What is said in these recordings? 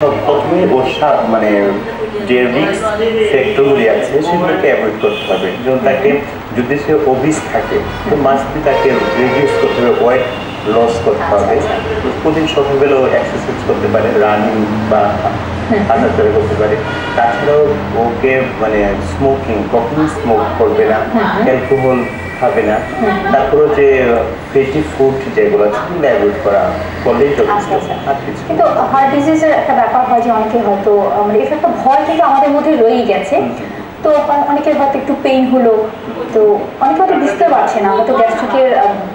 প্রথমে ওর মানে যে রিস্ক ফ্যাক্টরগুলি আছে সেগুলোকে অ্যাভয়েড করতে হবে। যেমন তাকে যদি সে ওবিস থাকে তো মাস্টলি তাকে রিডিউস করতে হবে, ওয়েট লস করতে হবে। প্রতিদিন সকালবেলাও এক্সারসাইজ করতে পারে, রানিং বা হাঁটাচলা করতে পারে। তাছাড়াও ওকে মানে স্মোকিং, কখনোই স্মোক করবে না, অ্যালকোহল খাবে না। তারপরে যে ফ্যাটি ফুড যেগুলো আছে সেগুলো অ্যাভয়েড করা করলেই যথেষ্ট। কিন্তু হার্ট ডিজিজের একটা ব্যাপার হয় যে অনেকে হয়তো এর একটা ভয় কিন্তু আমাদের মধ্যে রয়েই গেছে। তো অনেকের হয়তো একটু পেইন হলো, তো অনেকে হয়তো বুঝতে পারছে না, হয়তো গ্যাস্ট্রিকের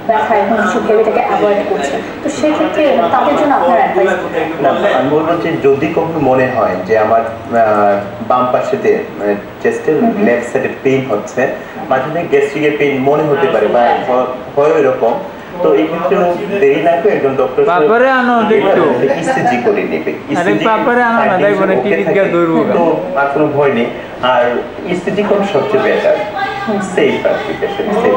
ব্যথা এখন কিছু ভেবে এটাকে অ্যাভয়েড করছে। তো সেক্ষেত্রে তাদের জন্য আপনার অ্যাডভাইস? আমি বলবো যে যদি কখনো মনে হয় যে আমার বাম পাশেতে মানে চেস্টের লেফট সাইডে পেইন হচ্ছে, মাঝে মাঝে গ্যাস্ট্রিকের পেইন মনে হতে পারে বা হয় এরকম, তো এই ক্ষেত্রে দেরি না করে একজন ডক্টর পাপরে আনো দেখো ইসিজি করে নেবে। আরে পাপরে আনো না, দেখো না টিকিট গা দৌড়বো, তো আর কোনো ভয় নেই। আর ইসিজি কোন সবচেয়ে বেটার সেফ অ্যাপ্লিকেশন, সেফ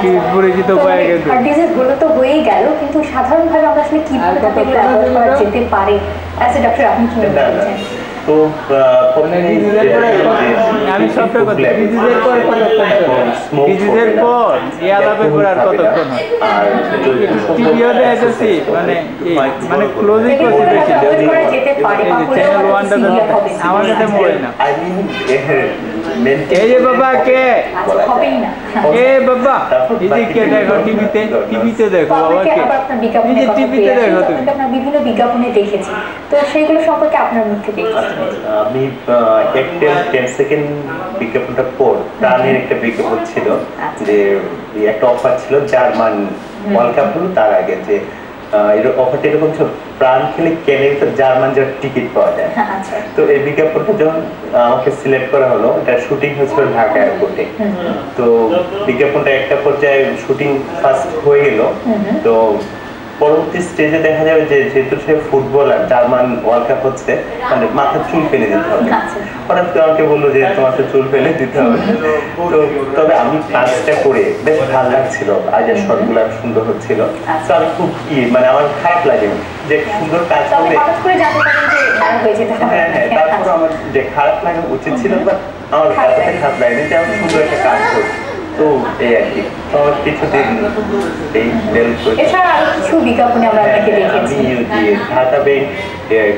কি পরিচিত পায় গেছে। হার্ট ডিজিজ গুলো তো হয়েই গেল, কিন্তু সাধারণভাবে আমরা আসলে কিভাবে এগুলো অ্যাভয়েড করা যেতে পারে অ্যাজ এ ডক্টর আপনি কি বলছেন? তো আমি সবটা কথা ডিজিজের পর ডিজিজের পর ইয়ালাপে পর আর কতক্ষণ হয় আর টিভিওতে এসেছি মানে মানে ক্লোজিং করছি বেশি চ্যানেল ওয়ানটা আমার কাছে মনে না। এই যে বাবা কে এ বাবা এই যে কে দেখো টিভিতে দেখো বাবা কে এই যে টিভিতে দেখো তুমি আপনার বিভিন্ন বিজ্ঞাপনে দেখেছি, তো সেইগুলো সম্পর্কে আপনার মুখ থেকে আমি 10 সেকেন্ড বিজ্ঞাপনটা পর প্রাণের একটা বিজ্ঞাপন ছিল যে একটা অফার ছিল জার্মান ওয়ার্ল্ড কাপ হলো তার আগে, যে অফারটা এরকম ছিল প্রাণ খেলে কেনে জার্মান যাওয়ার টিকিট পাওয়া যায়। তো এই বিজ্ঞাপনটা যখন আমাকে সিলেক্ট করা হলো, এটা শুটিং হয়েছিল ঢাকা এয়ারপোর্টে। তো বিজ্ঞাপনটা একটা পর্যায়ে শুটিং ফার্স্ট হয়ে গেল, তো পরবর্তী স্টেজে দেখা যাবে যে যেহেতু সে ফুটবলার, জার্মান ওয়ার্ল্ড কাপ হচ্ছে, মানে মাথার চুল ফেলে দিতে হবে। হঠাৎ করে আমাকে বললো যে তোমার চুল ফেলে দিতে হবে। তো তবে আমি কাজটা করে বেশ ভালো লাগছিল, আজের শটগুলো সুন্দর হচ্ছিল। তো আমি খুব মানে আমার খারাপ লাগে যে সুন্দর কাজ করে, হ্যাঁ হ্যাঁ, তারপর আমার যে খারাপ লাগা উচিত ছিল, বাট আমার এতটাই খারাপ লাগেনি যে আমি সুন্দর একটা কাজ করছি। তো এই আর কি কিছুদিন এই এছাড়া আরো কিছু বিজ্ঞাপনে আমরা আপনাকে দেখেছি, ঢাকা ব্যাংক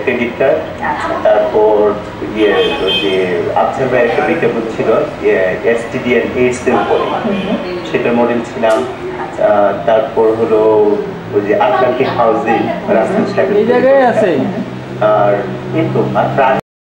ক্রেডিট কার্ড, তারপর যে আফজাল ভাইয়ের একটা বিজ্ঞাপন ছিল এসটিডি এন্ড এইডস এর উপরে, সেটা মডেল ছিলাম। তারপর হলো ওই যে আটলান্টিক হাউজিং রাসেল সাহেব এই জায়গায় আছে। আর এই তো আর প্রাণ